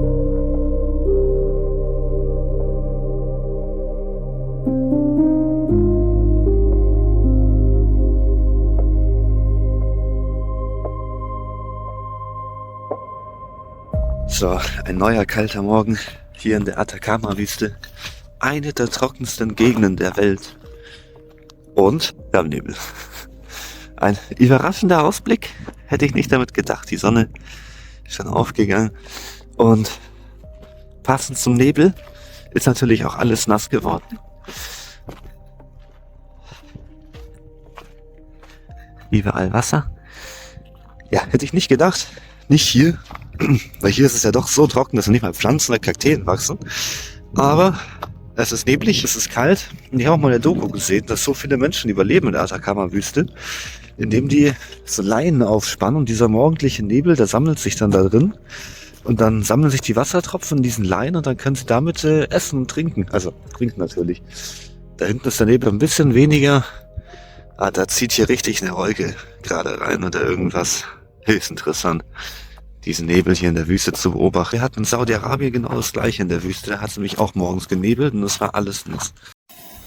So, ein neuer kalter Morgen hier in der Atacama-Wüste. Eine der trockensten Gegenden der Welt. Und wir haben Nebel. Ein überraschender Ausblick, hätte ich nicht damit gedacht. Die Sonne ist schon aufgegangen. Und passend zum Nebel ist natürlich auch alles nass geworden. Überall Wasser. Ja, hätte ich nicht gedacht. Nicht hier. Weil hier ist es ja doch so trocken, dass nicht mal Pflanzen oder Kakteen wachsen. Aber es ist neblig, es ist kalt. Und ich habe auch mal eine Doku gesehen, dass so viele Menschen überleben in der Atacama-Wüste, indem die so Leinen aufspannen und dieser morgendliche Nebel, der sammelt sich dann da drin. Und dann sammeln sich die Wassertropfen in diesen Leinen und dann können sie damit essen und trinken. Also trinken natürlich. Da hinten ist der Nebel ein bisschen weniger. Ah, da zieht hier richtig eine Wolke gerade rein oder irgendwas. Höchst interessant, diesen Nebel hier in der Wüste zu beobachten. Wir hatten in Saudi-Arabien genau das gleiche in der Wüste. Da hat es nämlich auch morgens genebelt und das war alles nass.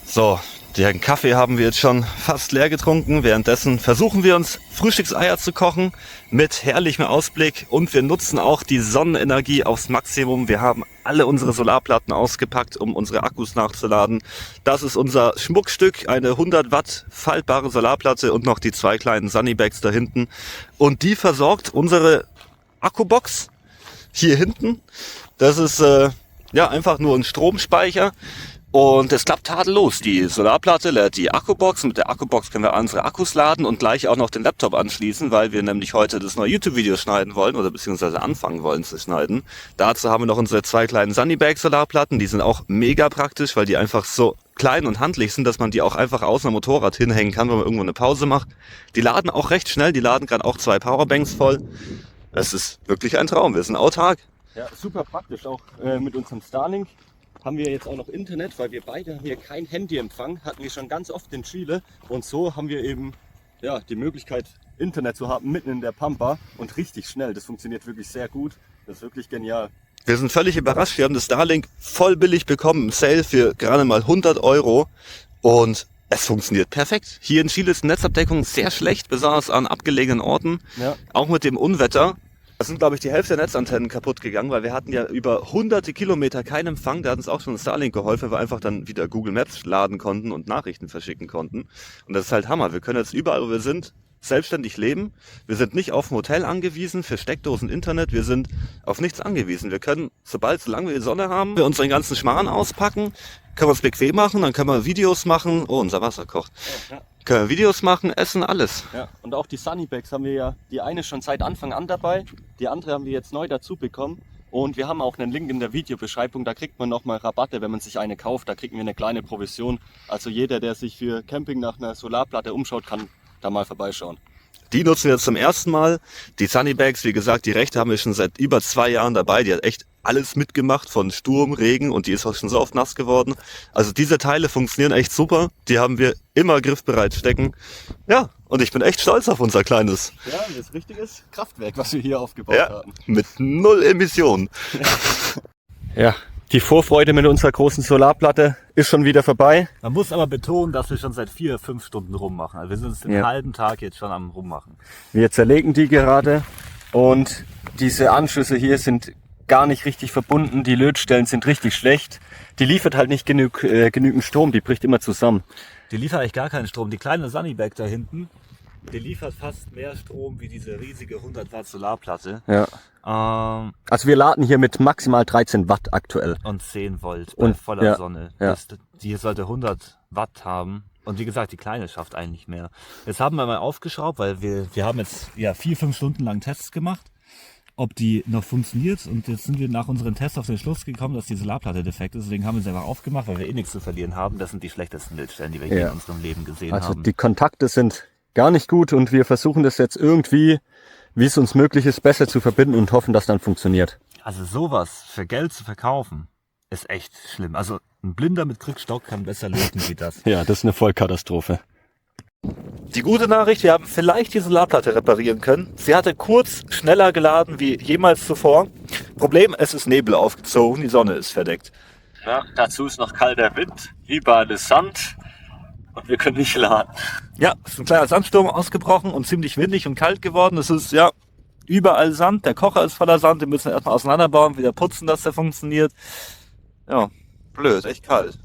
So, den Kaffee haben wir jetzt schon fast leer getrunken. Währenddessen versuchen wir uns Frühstückseier zu kochen mit herrlichem Ausblick und wir nutzen auch die Sonnenenergie aufs Maximum. Wir haben alle unsere Solarplatten ausgepackt, um unsere Akkus nachzuladen. Das ist unser Schmuckstück, eine 100 Watt faltbare Solarplatte und noch die 2 kleinen Sunnybags da hinten. Und die versorgt unsere Akkubox hier hinten. Das ist ja einfach nur ein Stromspeicher. Und es klappt tadellos. Die Solarplatte lädt die Akkubox. Mit der Akkubox können wir unsere Akkus laden und gleich auch noch den Laptop anschließen, weil wir nämlich heute das neue YouTube-Video schneiden wollen oder beziehungsweise anfangen wollen zu schneiden. Dazu haben wir noch unsere 2 kleinen Sunnybag Solarplatten. Die sind auch mega praktisch, weil die einfach so klein und handlich sind, dass man die auch einfach außen am Motorrad hinhängen kann, wenn man irgendwo eine Pause macht. Die laden auch recht schnell. Die laden gerade auch 2 Powerbanks voll. Es ist wirklich ein Traum. Wir sind autark. Ja, super praktisch. Auch mit unserem Starlink haben wir jetzt auch noch Internet, weil wir beide haben hier kein Handyempfang, hatten wir schon ganz oft in Chile und so haben wir eben ja, die Möglichkeit Internet zu haben mitten in der Pampa und richtig schnell. Das funktioniert wirklich sehr gut, das ist wirklich genial. Wir sind völlig überrascht, wir haben das Starlink voll billig bekommen im Sale für gerade mal 100 € und es funktioniert perfekt. Hier in Chile ist die Netzabdeckung sehr schlecht, besonders an abgelegenen Orten, ja. Auch mit dem Unwetter. Da sind, glaube ich, die Hälfte der Netzantennen kaputt gegangen, weil wir hatten ja über hunderte Kilometer keinen Empfang. Da hat uns auch schon Starlink geholfen, weil wir einfach dann wieder Google Maps laden konnten und Nachrichten verschicken konnten. Und das ist halt Hammer. Wir können jetzt überall, wo wir sind, selbstständig leben. Wir sind nicht auf ein Hotel angewiesen für Steckdosen Internet. Wir sind auf nichts angewiesen. Wir können, solange wir die Sonne haben, wir unseren ganzen Schmarrn auspacken, können wir es bequem machen, dann können wir Videos machen. Oh, unser Wasser kocht. Ja. Können wir Videos machen, essen, alles. Ja, und auch die Sunnybags haben wir ja, die eine schon seit Anfang an dabei, die andere haben wir jetzt neu dazu bekommen. Und wir haben auch einen Link in der Videobeschreibung, da kriegt man nochmal Rabatte, wenn man sich eine kauft, da kriegen wir eine kleine Provision. Also jeder, der sich für Camping nach einer Solarplatte umschaut, kann da mal vorbeischauen. Die nutzen wir jetzt zum ersten Mal. Die Sunnybags, wie gesagt, die Rechte haben wir schon seit über 2 Jahren dabei. Die hat echt alles mitgemacht, von Sturm, Regen und die ist auch schon so oft nass geworden. Also diese Teile funktionieren echt super. Die haben wir immer griffbereit stecken. Ja, und ich bin echt stolz auf unser kleines. Ja, das ist richtiges Kraftwerk, was wir hier aufgebaut haben. Mit 0 Emissionen. Ja. Die Vorfreude mit unserer großen Solarplatte ist schon wieder vorbei. Man muss aber betonen, dass wir schon seit 4-5 Stunden rummachen. Also wir sind uns den halben Tag jetzt schon am Rummachen. Wir zerlegen die gerade und diese Anschlüsse hier sind gar nicht richtig verbunden. Die Lötstellen sind richtig schlecht. Die liefert halt nicht genügend Strom, die bricht immer zusammen. Die liefert eigentlich gar keinen Strom. Die kleine Sunnybag da hinten, die liefert fast mehr Strom wie diese riesige 100 Watt Solarplatte. Ja. Also wir laden hier mit maximal 13 Watt aktuell. Und 10 Volt bei voller Sonne. Ja. Die sollte 100 Watt haben. Und wie gesagt, die kleine schafft eigentlich mehr. Jetzt haben wir mal aufgeschraubt, weil wir haben jetzt 4-5 Stunden lang Tests gemacht, ob die noch funktioniert. Und jetzt sind wir nach unseren Tests auf den Schluss gekommen, dass die Solarplatte defekt ist. Deswegen haben wir sie einfach aufgemacht, weil wir nichts zu verlieren haben. Das sind die schlechtesten Lötstellen, die wir hier in unserem Leben gesehen haben. Also die Kontakte sind gar nicht gut und wir versuchen das jetzt irgendwie, wie es uns möglich ist, besser zu verbinden und hoffen, dass dann funktioniert. Also sowas für Geld zu verkaufen, ist echt schlimm. Also ein Blinder mit Krückstock kann besser löten wie das. Ja, das ist eine Vollkatastrophe. Die gute Nachricht, wir haben vielleicht die Solarplatte reparieren können. Sie hatte kurz schneller geladen wie jemals zuvor. Problem, es ist Nebel aufgezogen, die Sonne ist verdeckt. Ja, dazu ist noch kalter Wind, überall ist Sand und wir können nicht laden. Ja, es ist ein kleiner Sandsturm ausgebrochen und ziemlich windig und kalt geworden. Es ist ja überall Sand, der Kocher ist voller Sand, den müssen wir erstmal auseinanderbauen, wieder putzen, dass der funktioniert. Ja, blöd, echt kalt.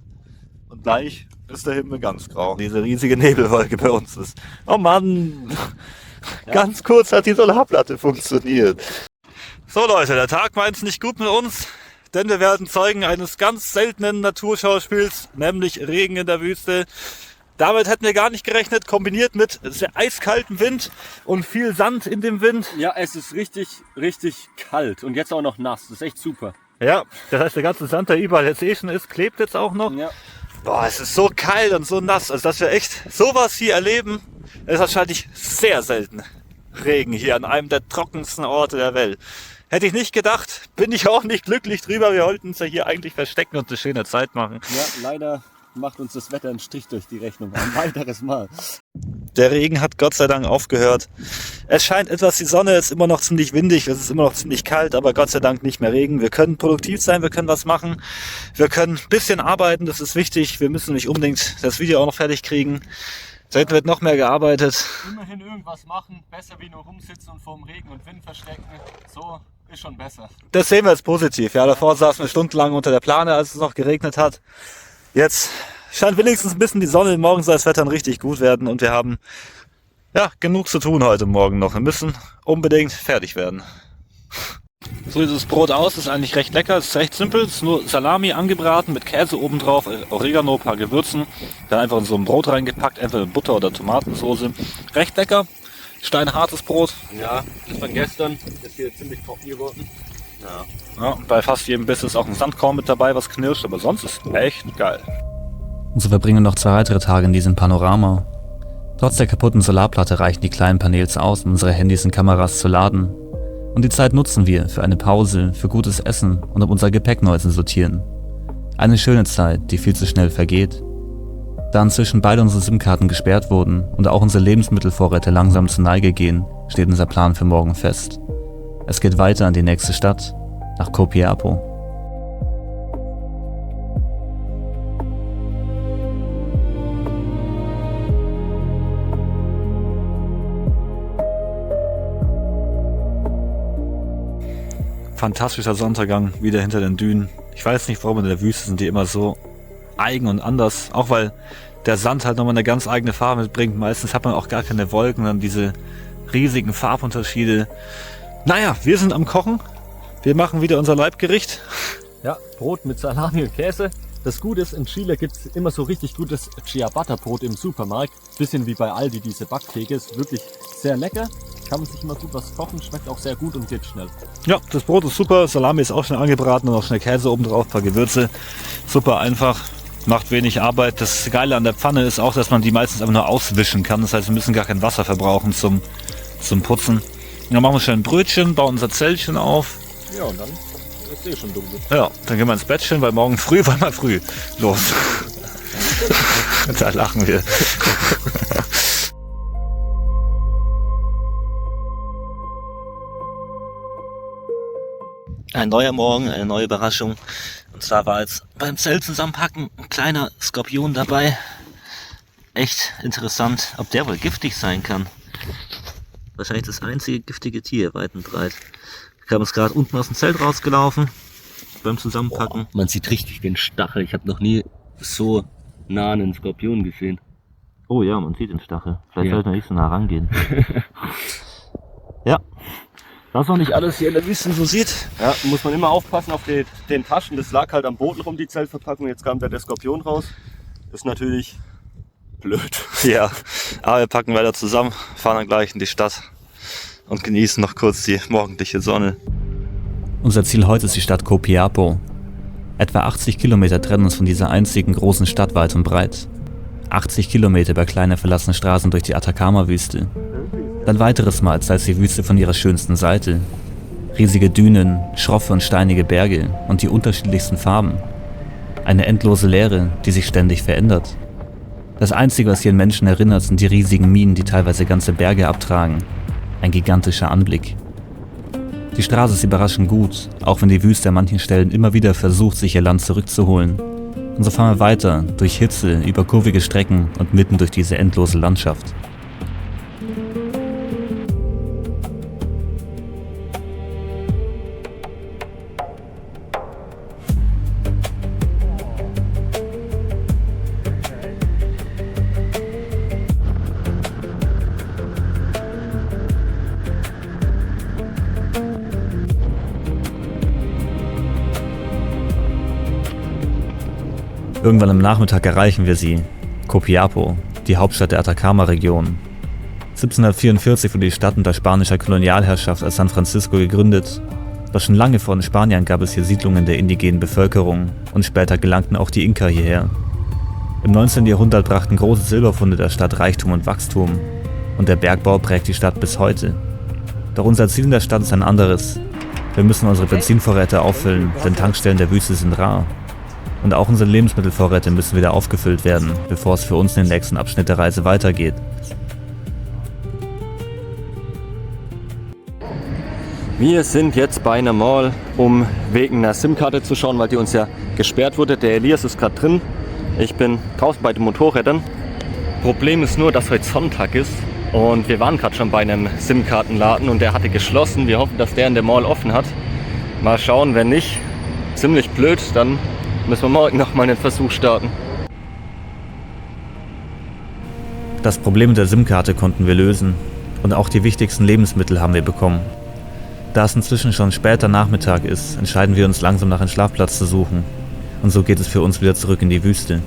Und gleich ist der Himmel ganz grau. Diese riesige Nebelwolke bei uns ist. Oh Mann, ganz kurz hat die Solarplatte funktioniert. So Leute, der Tag meint's nicht gut mit uns, denn wir werden Zeugen eines ganz seltenen Naturschauspiels, nämlich Regen in der Wüste. Damit hätten wir gar nicht gerechnet, kombiniert mit sehr eiskaltem Wind und viel Sand in dem Wind. Ja, es ist richtig, richtig kalt und jetzt auch noch nass. Das ist echt super. Ja, das heißt, der ganze Sand, der überall jetzt schon ist, klebt jetzt auch noch. Ja. Boah, es ist so kalt und so nass, also dass wir echt sowas hier erleben, ist wahrscheinlich sehr selten. Regen hier an einem der trockensten Orte der Welt. Hätte ich nicht gedacht, bin ich auch nicht glücklich drüber. Wir wollten uns ja hier eigentlich verstecken und eine schöne Zeit machen. Ja, leider macht uns das Wetter einen Strich durch die Rechnung. Ein weiteres Mal. Der Regen hat Gott sei Dank aufgehört. Es scheint etwas die Sonne, ist immer noch ziemlich windig, es ist immer noch ziemlich kalt, aber Gott sei Dank nicht mehr Regen. Wir können produktiv sein, wir können was machen, wir können ein bisschen arbeiten, das ist wichtig. Wir müssen nicht unbedingt das Video auch noch fertig kriegen. Seitdem wird noch mehr gearbeitet. Immerhin irgendwas machen, besser wie nur rumsitzen und vorm Regen und Wind verstecken. So ist schon besser. Das sehen wir jetzt positiv. Ja, davor saßen wir stundenlang unter der Plane, als es noch geregnet hat. Jetzt scheint wenigstens ein bisschen die Sonne. Morgen soll das Wetter dann richtig gut werden und wir haben ja genug zu tun heute Morgen noch. Wir müssen unbedingt fertig werden. So sieht das Brot aus, ist eigentlich recht lecker, ist recht simpel, ist nur Salami angebraten mit Käse obendrauf, Oregano, ein paar Gewürzen, dann einfach in so ein Brot reingepackt, entweder Butter oder Tomatensoße. Recht lecker, steinhartes Brot. Ja, das von gestern ist hier ziemlich trocken geworden. Ja, bei fast jedem Biss ist auch ein Sandkorn mit dabei, was knirscht, aber sonst ist echt geil. Und so verbringen wir noch 2 weitere Tage in diesem Panorama. Trotz der kaputten Solarplatte reichen die kleinen Panels aus, um unsere Handys und Kameras zu laden. Und die Zeit nutzen wir für eine Pause, für gutes Essen und um unser Gepäck neu zu sortieren. Eine schöne Zeit, die viel zu schnell vergeht. Da inzwischen beide unsere SIM-Karten gesperrt wurden und auch unsere Lebensmittelvorräte langsam zur Neige gehen, steht unser Plan für morgen fest. Es geht weiter an die nächste Stadt, nach Copiapo. Fantastischer Sonnenuntergang, wieder hinter den Dünen. Ich weiß nicht, warum in der Wüste sind die immer so eigen und anders. Auch weil der Sand halt nochmal eine ganz eigene Farbe mitbringt. Meistens hat man auch gar keine Wolken, dann diese riesigen Farbunterschiede. Naja, wir sind am Kochen. Wir machen wieder unser Leibgericht. Ja, Brot mit Salami und Käse. Das Gute ist, in Chile gibt es immer so richtig gutes Ciabatta-Brot im Supermarkt. Bisschen wie bei Aldi, diese Backtheke. Ist wirklich sehr lecker. Kann man sich immer gut was kochen, schmeckt auch sehr gut und geht schnell. Ja, das Brot ist super. Salami ist auch schnell angebraten und noch schnell Käse oben drauf, ein paar Gewürze. Super einfach. Macht wenig Arbeit. Das Geile an der Pfanne ist auch, dass man die meistens einfach nur auswischen kann. Das heißt, wir müssen gar kein Wasser verbrauchen zum Putzen. Dann machen wir schnell ein Brötchen, bauen unser Zeltchen auf. Ja, und dann ist eh schon dunkel. Ja, dann gehen wir ins Bettchen, weil morgen früh wollen wir früh los. Da lachen wir. Ein neuer Morgen, eine neue Überraschung. Und zwar war jetzt beim Zelt zusammenpacken ein kleiner Skorpion dabei. Echt interessant, ob der wohl giftig sein kann. Wahrscheinlich das einzige giftige Tier weit und breit. Wir haben uns gerade unten aus dem Zelt rausgelaufen beim Zusammenpacken. Man sieht richtig den Stachel. Ich habe noch nie so nah einen Skorpion gesehen. Oh ja, man sieht den Stachel. Vielleicht Ja. sollte man nicht so nah rangehen. Ja. Was man nicht alles hier in der Wüste so sieht. Ja, muss man immer aufpassen auf den Taschen. Das lag halt am Boden rum, die Zeltverpackung. Jetzt kam da der Skorpion raus. Das ist natürlich blöd. Ja, aber wir packen weiter zusammen, fahren dann gleich in die Stadt und genießen noch kurz die morgendliche Sonne. Unser Ziel heute ist die Stadt Copiapo. Etwa 80 Kilometer trennen uns von dieser einzigen großen Stadt weit und breit. 80 Kilometer über kleine verlassene Straßen durch die Atacama-Wüste. Dann weiteres Mal zeigt die Wüste von ihrer schönsten Seite. Riesige Dünen, schroffe und steinige Berge und die unterschiedlichsten Farben. Eine endlose Leere, die sich ständig verändert. Das Einzige, was hier an Menschen erinnert, sind die riesigen Minen, die teilweise ganze Berge abtragen. Ein gigantischer Anblick. Die Straße ist überraschend gut, auch wenn die Wüste an manchen Stellen immer wieder versucht, sich ihr Land zurückzuholen. Und so fahren wir weiter, durch Hitze, über kurvige Strecken und mitten durch diese endlose Landschaft. Irgendwann am Nachmittag erreichen wir sie, Copiapo, die Hauptstadt der Atacama-Region. 1744 wurde die Stadt unter spanischer Kolonialherrschaft als San Francisco gegründet, doch schon lange vor den Spaniern gab es hier Siedlungen der indigenen Bevölkerung und später gelangten auch die Inka hierher. Im 19. Jahrhundert brachten große Silberfunde der Stadt Reichtum und Wachstum und der Bergbau prägt die Stadt bis heute. Doch unser Ziel in der Stadt ist ein anderes. Wir müssen unsere Benzinvorräte auffüllen, denn Tankstellen der Wüste sind rar. Und auch unsere Lebensmittelvorräte müssen wieder aufgefüllt werden, bevor es für uns in den nächsten Abschnitt der Reise weitergeht. Wir sind jetzt bei einer Mall, um wegen einer SIM-Karte zu schauen, weil die uns ja gesperrt wurde. Der Elias ist gerade drin. Ich bin draußen bei den Motorrädern. Problem ist nur, dass heute Sonntag ist und wir waren gerade schon bei einem SIM-Kartenladen und der hatte geschlossen. Wir hoffen, dass der in der Mall offen hat. Mal schauen, wenn nicht, ziemlich blöd, dann müssen wir morgen noch mal einen Versuch starten. Das Problem mit der SIM-Karte konnten wir lösen und auch die wichtigsten Lebensmittel haben wir bekommen. Da es inzwischen schon später Nachmittag ist, entscheiden wir uns langsam nach einem Schlafplatz zu suchen. Und so geht es für uns wieder zurück in die Wüste.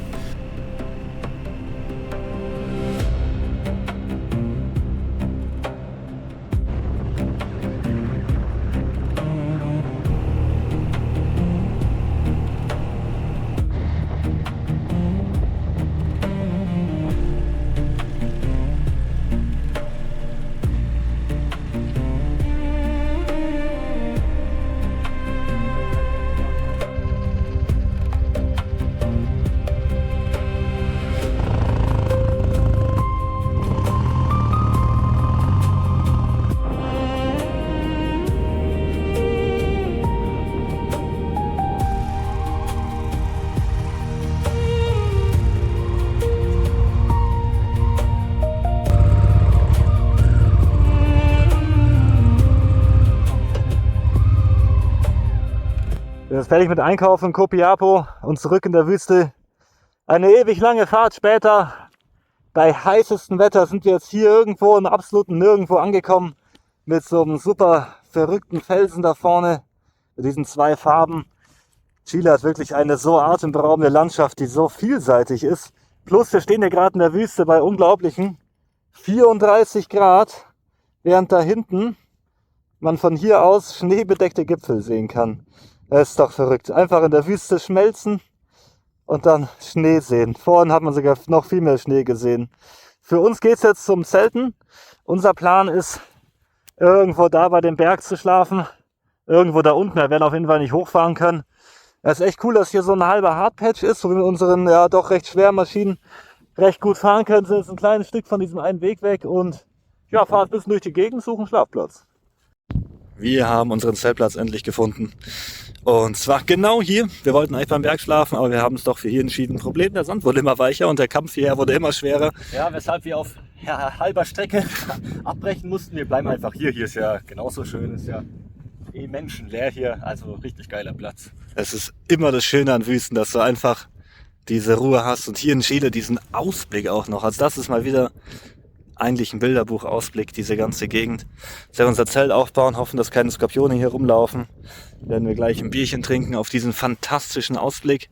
Wir sind fertig mit Einkaufen in Copiapo und zurück in der Wüste. Eine ewig lange Fahrt später. Bei heißestem Wetter sind wir jetzt hier irgendwo im absoluten Nirgendwo angekommen. Mit so einem super verrückten Felsen da vorne. Mit diesen zwei Farben. Chile hat wirklich eine so atemberaubende Landschaft, die so vielseitig ist. Plus wir stehen hier gerade in der Wüste bei unglaublichen 34 Grad. Während da hinten man von hier aus schneebedeckte Gipfel sehen kann. Das ist doch verrückt. Einfach in der Wüste schmelzen und dann Schnee sehen. Vorhin hat man sogar noch viel mehr Schnee gesehen. Für uns geht es jetzt zum Zelten. Unser Plan ist, irgendwo da bei dem Berg zu schlafen. Irgendwo da unten. Wir werden auf jeden Fall nicht hochfahren können. Es ist echt cool, dass hier so ein halber Hardpatch ist, wo wir mit unseren ja doch recht schweren Maschinen recht gut fahren können. Sind jetzt ein kleines Stück von diesem einen Weg weg und ja, fahren ein bisschen durch die Gegend, suchen Schlafplatz. Wir haben unseren Zeltplatz endlich gefunden. Und zwar genau hier. Wir wollten eigentlich beim Berg schlafen, aber wir haben es doch für hier entschieden. Problem, der Sand wurde immer weicher und der Kampf hierher wurde immer schwerer. Ja, weshalb wir auf halber Strecke abbrechen mussten. Wir bleiben einfach hier. Hier ist ja genauso schön, ist ja menschenleer hier. Also richtig geiler Platz. Es ist immer das Schöne an Wüsten, dass du einfach diese Ruhe hast und hier in Chile diesen Ausblick auch noch. Also das ist mal wieder eigentlich ein Bilderbuchausblick, diese ganze Gegend. Jetzt werden wir unser Zelt aufbauen, hoffen, dass keine Skorpione hier rumlaufen. Werden wir gleich ein Bierchen trinken auf diesen fantastischen Ausblick,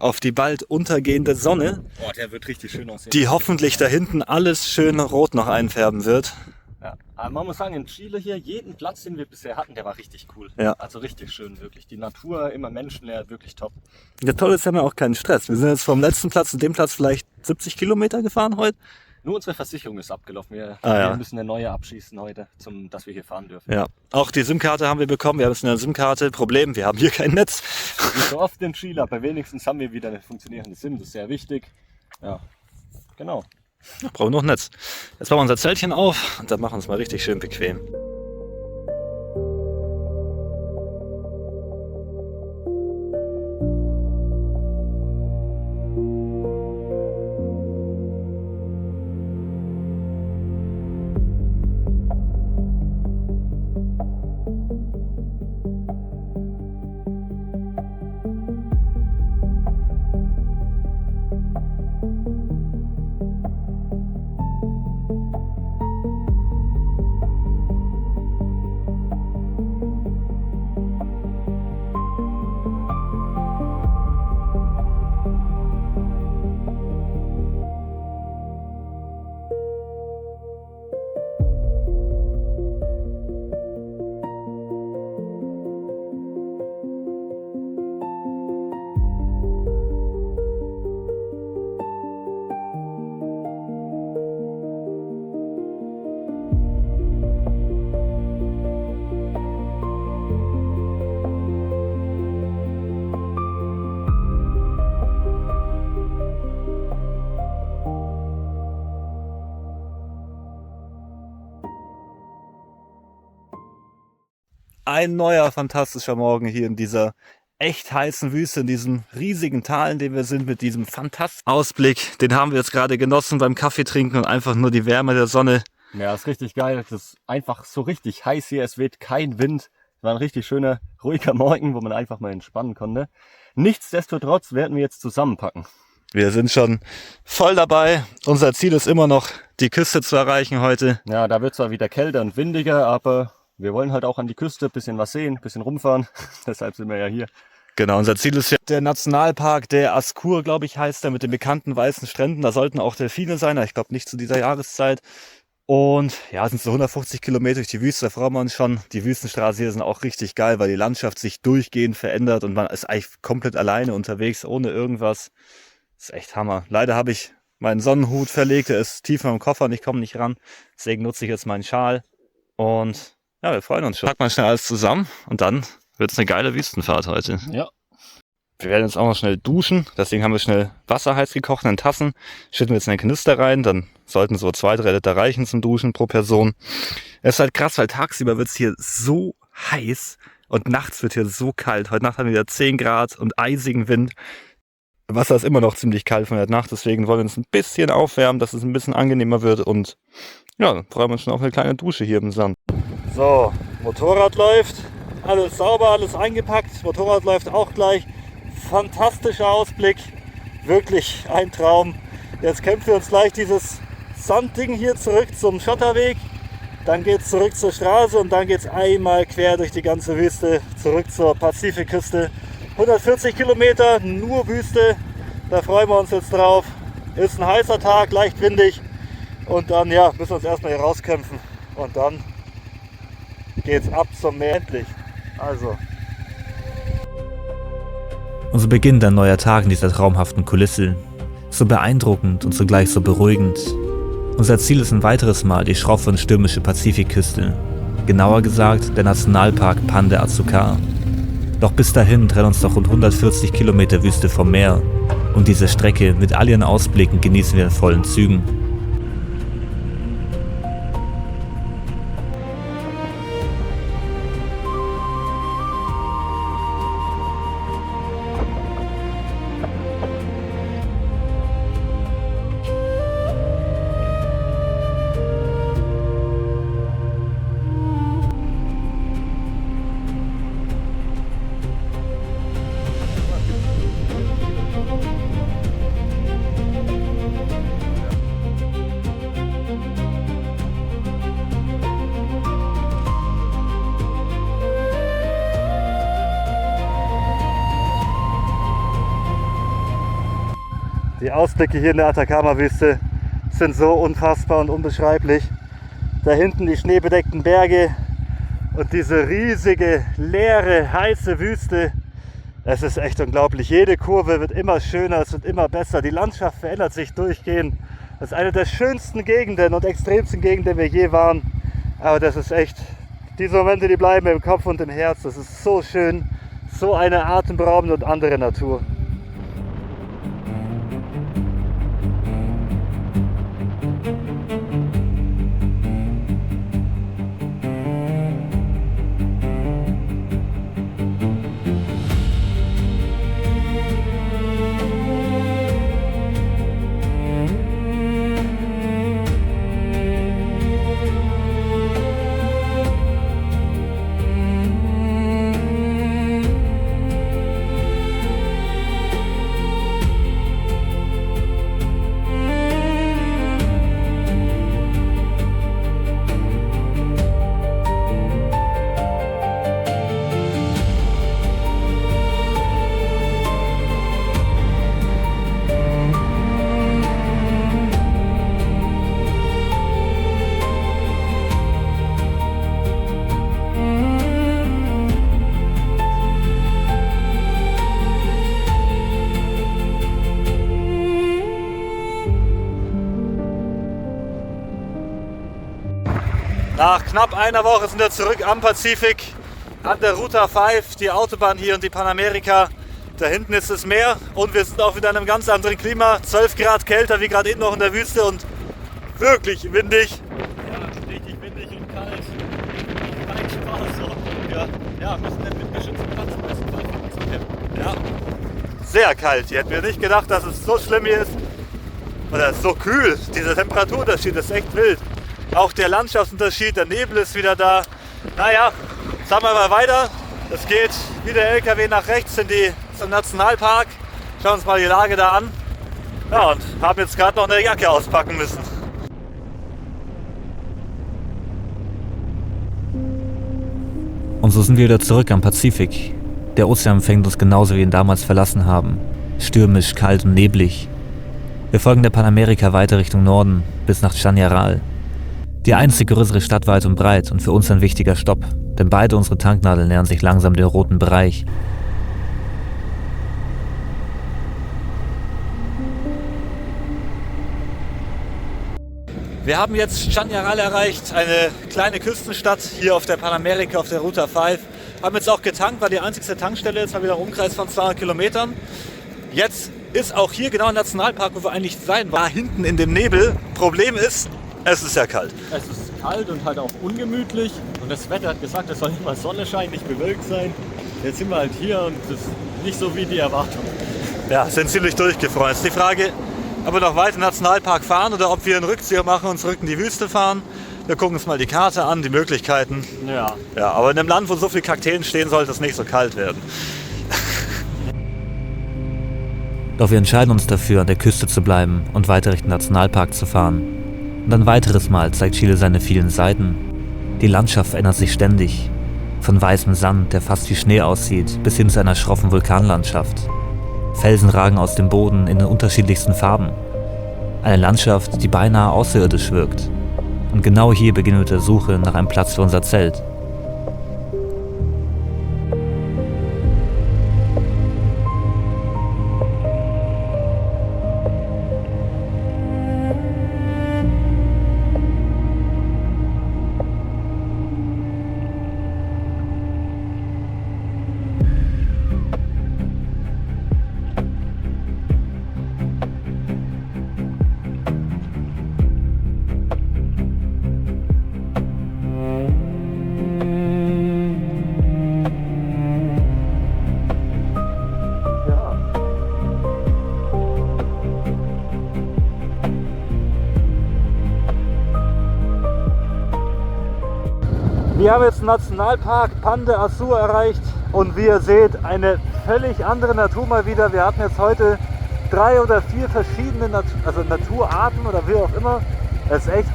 auf die bald untergehende Sonne, Boah, der wird richtig schön aussehen. die hoffentlich da hinten alles schön rot noch einfärben wird. Ja. Aber man muss sagen, in Chile hier, jeden Platz, den wir bisher hatten, der war richtig cool. Ja. Also richtig schön, wirklich. Die Natur, immer menschenleer, wirklich top. Das Tolle ist, wir haben ja auch keinen Stress. Wir sind jetzt vom letzten Platz zu dem Platz vielleicht 70 Kilometer gefahren heute. Nur unsere Versicherung ist abgelaufen. Wir ja. müssen eine neue abschließen heute, dass wir hier fahren dürfen. Ja, auch die SIM-Karte haben wir bekommen. Wir haben jetzt eine SIM-Karte. Problem, wir haben hier kein Netz. Wie so oft in Chile, aber wenigstens haben wir wieder eine funktionierende SIM. Das ist sehr wichtig. Ja, genau. Wir brauchen noch ein Netz. Jetzt bauen wir unser Zeltchen auf und dann machen wir uns mal richtig schön bequem. Ein neuer fantastischer Morgen hier in dieser echt heißen Wüste, in diesem riesigen Tal, in dem wir sind, mit diesem fantastischen Ausblick. Den haben wir jetzt gerade genossen beim Kaffee trinken und einfach nur die Wärme der Sonne. Ja, ist richtig geil. Es ist einfach so richtig heiß hier. Es weht kein Wind. Es war ein richtig schöner, ruhiger Morgen, wo man einfach mal entspannen konnte. Nichtsdestotrotz werden wir jetzt zusammenpacken. Wir sind schon voll dabei. Unser Ziel ist immer noch, die Küste zu erreichen heute. Ja, da wird zwar wieder kälter und windiger, aber wir wollen halt auch an die Küste, bisschen was sehen, bisschen rumfahren. Deshalb sind wir ja hier. Genau, unser Ziel ist ja der Nationalpark, der Askur, glaube ich, heißt der, mit den bekannten weißen Stränden. Da sollten auch Delfine sein, aber ich glaube nicht zu dieser Jahreszeit. Und ja, es sind so 150 Kilometer durch die Wüste, da freuen wir uns schon. Die Wüstenstraße hier sind auch richtig geil, weil die Landschaft sich durchgehend verändert und man ist eigentlich komplett alleine unterwegs, ohne irgendwas. Das ist echt Hammer. Leider habe ich meinen Sonnenhut verlegt, der ist tiefer im Koffer und ich komme nicht ran. Deswegen nutze ich jetzt meinen Schal. Und ja, wir freuen uns schon. Pack mal schnell alles zusammen und dann wird es eine geile Wüstenfahrt heute. Ja. Wir werden jetzt auch noch schnell duschen. Deswegen haben wir schnell Wasser heiß gekocht in Tassen. Schütten wir jetzt in den Kanister rein. Dann sollten so 2-3 Liter reichen zum Duschen pro Person. Es ist halt krass, weil tagsüber wird es hier so heiß und nachts wird hier so kalt. Heute Nacht haben wir wieder 10 Grad und eisigen Wind. Wasser ist immer noch ziemlich kalt von der Nacht. Deswegen wollen wir uns ein bisschen aufwärmen, dass es ein bisschen angenehmer wird. Und ja, dann freuen wir uns schon auf eine kleine Dusche hier im Sand. So, Motorrad läuft. Alles sauber, alles eingepackt. Motorrad läuft auch gleich. Fantastischer Ausblick. Wirklich ein Traum. Jetzt kämpfen wir uns gleich dieses Sandding hier zurück zum Schotterweg. Dann geht es zurück zur Straße und dann geht es einmal quer durch die ganze Wüste zurück zur Pazifikküste. 140 Kilometer, nur Wüste. Da freuen wir uns jetzt drauf. Ist ein heißer Tag, leicht windig. Und dann ja, müssen wir uns erstmal hier rauskämpfen. Und dann geht's ab zum Meer. Endlich. Also. Und so beginnt ein neuer Tag in dieser traumhaften Kulisse. So beeindruckend und zugleich so beruhigend. Unser Ziel ist ein weiteres Mal die schroffe und stürmische Pazifikküste. Genauer gesagt der Nationalpark Pan de Azucar. Doch bis dahin trennen uns noch rund 140 Kilometer Wüste vom Meer. Und diese Strecke mit all ihren Ausblicken genießen wir in vollen Zügen. Die Ausblicke hier in der Atacama-Wüste sind so unfassbar und unbeschreiblich. Da hinten die schneebedeckten Berge und diese riesige, leere, heiße Wüste. Es ist echt unglaublich. Jede Kurve wird immer schöner, es wird immer besser. Die Landschaft verändert sich durchgehend. Das ist eine der schönsten Gegenden und extremsten Gegenden, die wir je waren. Aber das ist echt, diese Momente, die bleiben im Kopf und im Herz. Das ist so schön, so eine atemberaubende und andere Natur. Nach knapp einer Woche sind wir zurück am Pazifik, an der Ruta 5, die Autobahn hier und die Panamerika. Da hinten ist das Meer und wir sind auch wieder in einem ganz anderen Klima. 12 Grad kälter wie gerade eben noch in der Wüste und wirklich windig. Ja, richtig windig und kalt. Kein Spaß. So. Ja. ja, müssen den windgeschützten Platz im besten Fall von uns erkennen. Ja, sehr kalt. Ich hätte mir nicht gedacht, dass es so schlimm hier ist. Oder so kühl. Dieser Temperaturunterschied ist echt wild. Auch der Landschaftsunterschied, der Nebel ist wieder da. Naja, sagen wir mal weiter. Es geht wie der LKW nach rechts zum Nationalpark. Schauen uns mal die Lage da an. Ja, und haben jetzt gerade noch eine Jacke auspacken müssen. Und so sind wir wieder zurück am Pazifik. Der Ozean empfängt uns genauso wie wir ihn damals verlassen haben. Stürmisch, kalt und neblig. Wir folgen der Panamerika weiter Richtung Norden, bis nach Chañaral. Die einzige größere Stadt weit und breit und für uns ein wichtiger Stopp, denn beide unsere Tanknadeln nähern sich langsam dem roten Bereich. Wir haben jetzt Chañaral erreicht, eine kleine Küstenstadt hier auf der Panamerika, auf der Ruta 5. Haben jetzt auch getankt, war die einzigste Tankstelle, jetzt mal wieder ein Umkreis von 200 Kilometern. Jetzt ist auch hier genau ein Nationalpark, wo wir eigentlich sein wollen, hinten in dem Nebel. Problem ist, es ist ja kalt. Es ist kalt und halt auch ungemütlich. Und das Wetter hat gesagt, es soll nicht mal Sonne scheinen, nicht bewölkt sein. Jetzt sind wir halt hier und das ist nicht so wie die Erwartung. Ja, sind ziemlich durchgefroren. Jetzt die Frage, ob wir noch weiter im Nationalpark fahren oder ob wir einen Rückzieher machen und zurück in die Wüste fahren. Wir gucken uns mal die Karte an, die Möglichkeiten. Ja. Ja, aber in einem Land, wo so viele Kakteen stehen, sollte es nicht so kalt werden. Doch wir entscheiden uns dafür, an der Küste zu bleiben und weiter Richtung Nationalpark zu fahren. Und ein weiteres Mal zeigt Chile seine vielen Seiten. Die Landschaft verändert sich ständig. Von weißem Sand, der fast wie Schnee aussieht, bis hin zu einer schroffen Vulkanlandschaft. Felsen ragen aus dem Boden in den unterschiedlichsten Farben. Eine Landschaft, die beinahe außerirdisch wirkt. Und genau hier beginnen wir mit der Suche nach einem Platz für unser Zelt. Wir haben jetzt den Nationalpark Pan de Azul erreicht und wie ihr seht, eine völlig andere Natur mal wieder. Wir hatten jetzt heute 3 oder 4 verschiedene Naturarten oder wie auch immer. Es ist echt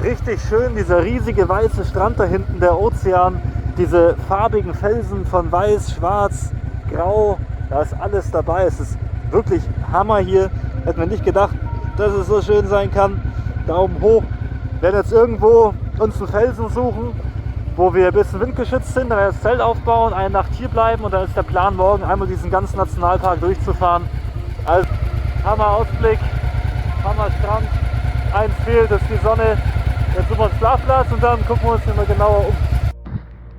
richtig schön, dieser riesige weiße Strand da hinten, der Ozean, diese farbigen Felsen von weiß, schwarz, grau, da ist alles dabei. Es ist wirklich Hammer hier. Hätten wir nicht gedacht, dass es so schön sein kann. Daumen hoch. Wir werden jetzt irgendwo uns einen Felsen suchen, wo wir ein bisschen windgeschützt sind, dann werden wir das Zelt aufbauen, eine Nacht hier bleiben und dann ist der Plan, morgen einmal diesen ganzen Nationalpark durchzufahren. Also Hammer Ausblick, Hammer Strand, eins fehlt, das ist die Sonne. Jetzt suchen wir uns Schlafplatz und dann gucken wir uns immer genauer um.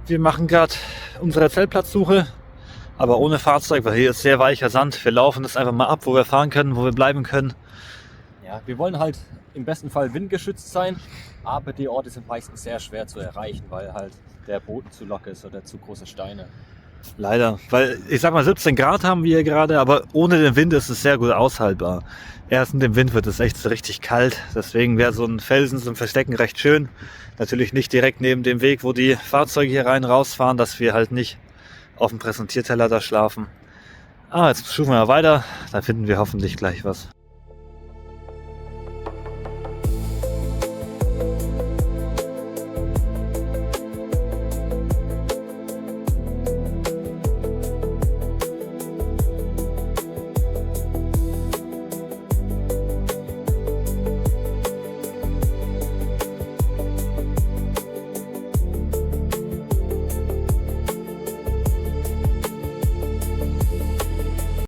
Wir machen gerade unsere Zeltplatzsuche, aber ohne Fahrzeug, weil hier ist sehr weicher Sand. Wir laufen das einfach mal ab, wo wir fahren können, wo wir bleiben können. Ja, wir wollen halt im besten Fall windgeschützt sein, aber die Orte sind meistens sehr schwer zu erreichen, weil halt der Boden zu locker ist oder zu große Steine. Leider, weil ich sag mal 17 Grad haben wir hier gerade, aber ohne den Wind ist es sehr gut aushaltbar. Erst mit dem Wind wird es echt so richtig kalt, deswegen wäre so ein Felsen zum Verstecken recht schön. Natürlich nicht direkt neben dem Weg, wo die Fahrzeuge hier rein rausfahren, dass wir halt nicht auf dem Präsentierteller da schlafen. Jetzt schufen wir mal weiter, da finden wir hoffentlich gleich was.